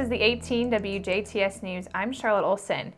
is the 18 WJTS News. I'm Charlotte Olson.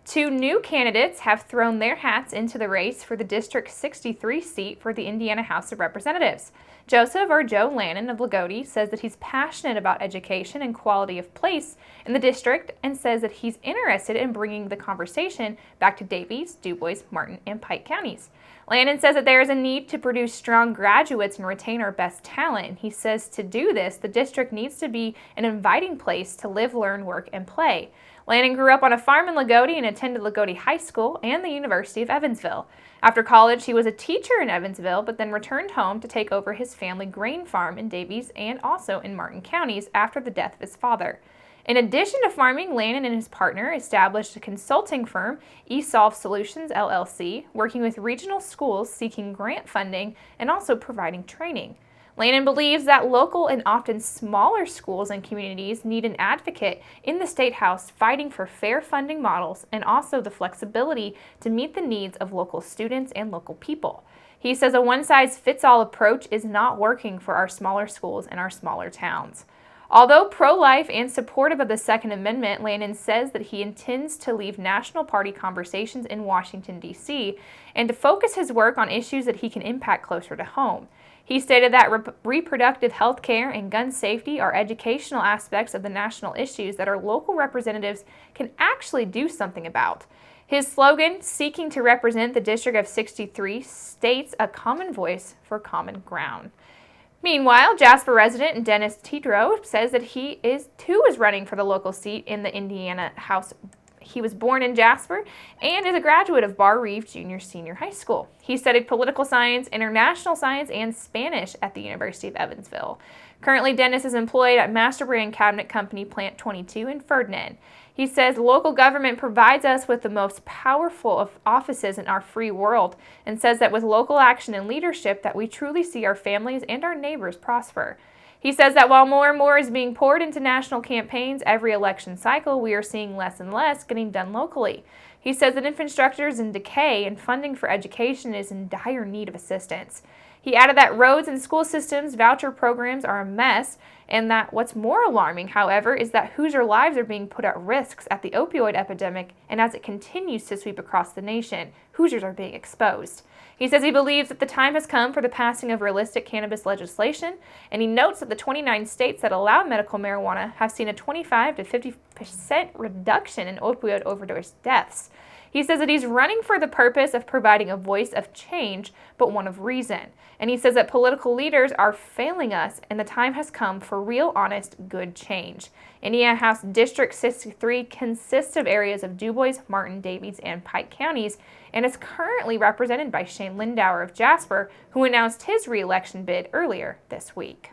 Two new candidates have thrown their hats into the race for the District 63 seat for the Indiana House of Representatives. Joseph, or Joe Lannon of Lagodi, says that he's passionate about education and quality of place in the district and says that he's interested in bringing the conversation back to Daviess, DuBois, Martin, and Pike counties. Lannon says that there is a need to produce strong graduates and retain our best talent. He says to do this, the district needs to be an inviting place to live, learn, work, and play. Lannon grew up on a farm in Lagodi and attended Lagodi High School and the University of Evansville. After college, he was a teacher in Evansville, but then returned home to take over his family grain farm in Daviess and also in Martin counties after the death of his father. In addition to farming, Lannon and his partner established a consulting firm, eSolve Solutions LLC, working with regional schools seeking grant funding and also providing training. Lannon believes that local and often smaller schools and communities need an advocate in the State House fighting for fair funding models and also the flexibility to meet the needs of local students and local people. He says a one-size-fits-all approach is not working for our smaller schools and our smaller towns. Although pro-life and supportive of the Second Amendment, Lannon says that he intends to leave national party conversations in Washington, D.C., and to focus his work on issues that he can impact closer to home. He stated that reproductive health care and gun safety are educational aspects of the national issues that our local representatives can actually do something about. His slogan, seeking to represent the District of 63, states a common voice for common ground. Meanwhile, Jasper resident Dennis Tidrow says that he too is running for the local seat in the Indiana House. He was born in Jasper and is a graduate of Bar Reeve Senior High School. He studied political science, international science, and Spanish at the University of Evansville. Currently, Dennis is employed at Master Brand Cabinet Company Plant 22 in Ferdinand. He says local government provides us with the most powerful of offices in our free world and says that with local action and leadership that we truly see our families and our neighbors prosper. He says that while more and more is being poured into national campaigns every election cycle, we are seeing less and less getting done locally. He says that infrastructure is in decay and funding for education is in dire need of assistance. He added that roads and school systems voucher programs are a mess, and that what's more alarming, however, is that Hoosier lives are being put at risk at the opioid epidemic, and as it continues to sweep across the nation, Hoosiers are being exposed. He says he believes that the time has come for the passing of realistic cannabis legislation, and he notes that the 29 states that allow medical marijuana have seen a 25 to 50% reduction in opioid overdose deaths. He says that he's running for the purpose of providing a voice of change, but one of reason. And he says that political leaders are failing us, and the time has come for real, honest, good change. Indiana House District 63 consists of areas of DuBois, Martin, Daviess, and Pike counties, and is currently represented by Shane Lindauer of Jasper, who announced his re-election bid earlier this week.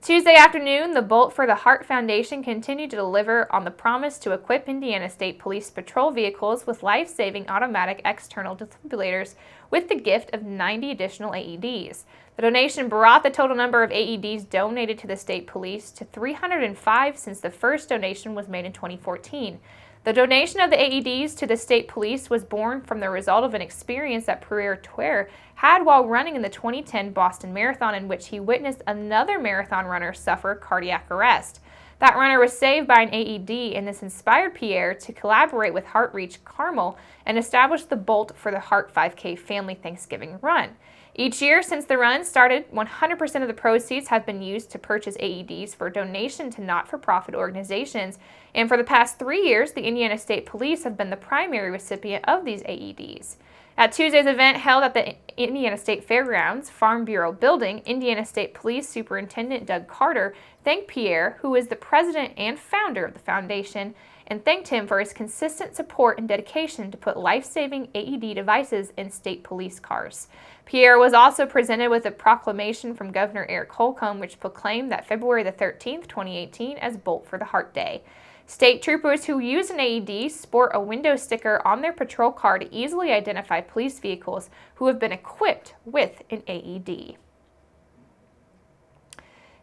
Tuesday afternoon, the Bolt for the Heart Foundation continued to deliver on the promise to equip Indiana State Police patrol vehicles with life-saving automatic external defibrillators with the gift of 90 additional AEDs. The donation brought the total number of AEDs donated to the state police to 305 since the first donation was made in 2014. The donation of the AEDs to the state police was born from the result of an experience that Pierre Tuer had while running in the 2010 Boston Marathon, in which he witnessed another marathon runner suffer cardiac arrest. That runner was saved by an AED, and this inspired Pierre to collaborate with HeartReach Carmel and establish the Bolt for the Heart 5K Family Thanksgiving Run. Each year since the run started, 100% of the proceeds have been used to purchase AEDs for donation to not-for-profit organizations, and for the past 3 years, the Indiana State Police have been the primary recipient of these AEDs. At Tuesday's event held at the Indiana State Fairgrounds Farm Bureau building, Indiana State Police Superintendent Doug Carter thanked Pierre, who is the president and founder of the foundation, and thanked him for his consistent support and dedication to put life-saving AED devices in state police cars. Pierre was also presented with a proclamation from Governor Eric Holcomb, which proclaimed that February the 13th, 2018 as Bolt for the Heart Day. State troopers who use an AED sport a window sticker on their patrol car to easily identify police vehicles who have been equipped with an AED.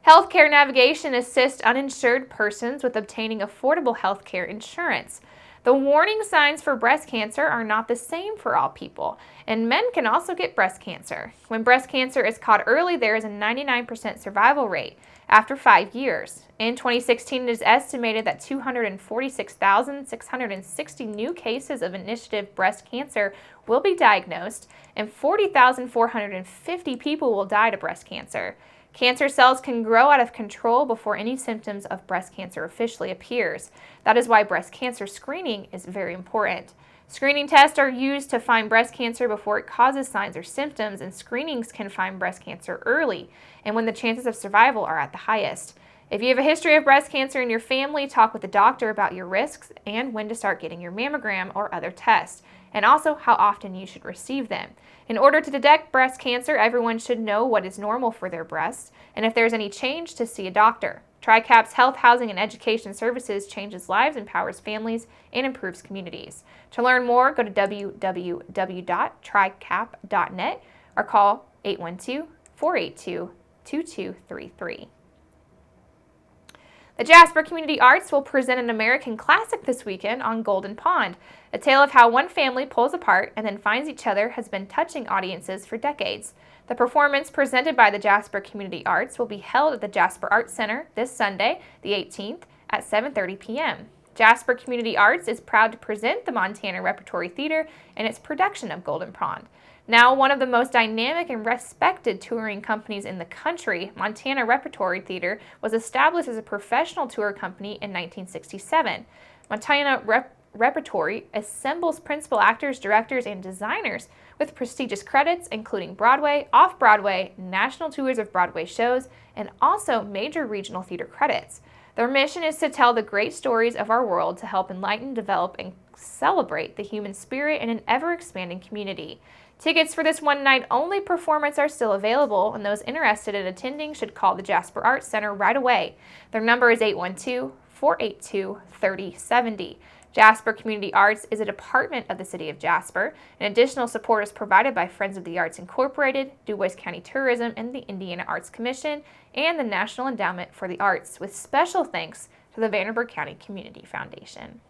Healthcare navigation assists uninsured persons with obtaining affordable healthcare insurance. The warning signs for breast cancer are not the same for all people, and men can also get breast cancer. When breast cancer is caught early, there is a 99% survival rate. after 5 years. In 2016, it is estimated that 246,660 new cases of initiative breast cancer will be diagnosed, and 40,450 people will die to breast cancer. Cancer cells can grow out of control before any symptoms of breast cancer officially appears. That is why breast cancer screening is very important. Screening tests are used to find breast cancer before it causes signs or symptoms, and screenings can find breast cancer early and when the chances of survival are at the highest. If you have a history of breast cancer in your family, talk with a doctor about your risks and when to start getting your mammogram or other tests, and also how often you should receive them. In order to detect breast cancer, everyone should know what is normal for their breasts, and if there's any change, to see a doctor. TRICAP's health, housing, and education services changes lives, empowers families, and improves communities. To learn more, go to www.tricap.net or call 812-482-2233. The Jasper Community Arts will present an American classic this weekend on Golden Pond. A tale of how one family pulls apart and then finds each other has been touching audiences for decades. The performance, presented by the Jasper Community Arts, will be held at the Jasper Arts Center this Sunday, the 18th, at 7:30 p.m. Jasper Community Arts is proud to present the Montana Repertory Theater and its production of Golden Pond. Now one of the most dynamic and respected touring companies in the country, Montana Repertory Theater was established as a professional tour company in 1967. Montana Repertory assembles principal actors, directors, and designers with prestigious credits including Broadway, Off-Broadway, national tours of Broadway shows, and also major regional theater credits. Their mission is to tell the great stories of our world to help enlighten, develop, and celebrate the human spirit in an ever-expanding community. Tickets for this one-night-only performance are still available, and those interested in attending should call the Jasper Arts Center right away. Their number is 812-482-3070. Jasper Community Arts is a department of the City of Jasper, and additional support is provided by Friends of the Arts Incorporated, DuBois County Tourism, and the Indiana Arts Commission, and the National Endowment for the Arts, with special thanks to the Vanderburgh County Community Foundation.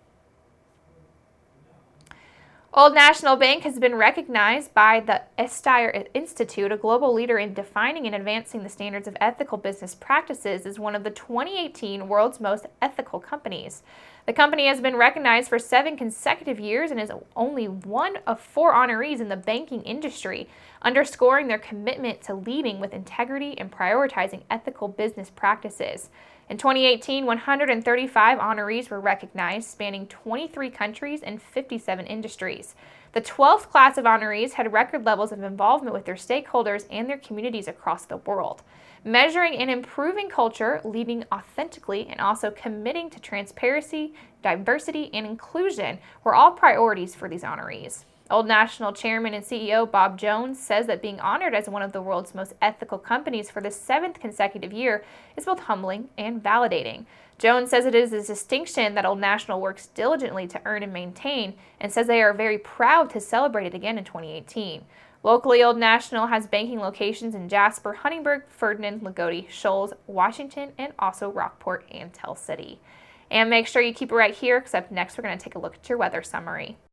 Old National Bank has been recognized by the Estir Institute, a global leader in defining and advancing the standards of ethical business practices, as one of the 2018 world's most ethical companies. The company has been recognized for 7 consecutive years and is only one of 4 honorees in the banking industry, underscoring their commitment to leading with integrity and prioritizing ethical business practices. In 2018, 135 honorees were recognized, spanning 23 countries and 57 industries. The 12th class of honorees had record levels of involvement with their stakeholders and their communities across the world. Measuring and improving culture, leading authentically, and also committing to transparency, diversity, and inclusion were all priorities for these honorees. Old National Chairman and CEO Bob Jones says that being honored as one of the world's most ethical companies for the 7th consecutive year is both humbling and validating. Jones says it is a distinction that Old National works diligently to earn and maintain, and says they are very proud to celebrate it again in 2018. Locally, Old National has banking locations in Jasper, Huntingburg, Ferdinand, Lagodi, Shoals, Washington, and also Rockport and Tell City. And make sure you keep it right here, because up next we're going to take a look at your weather summary.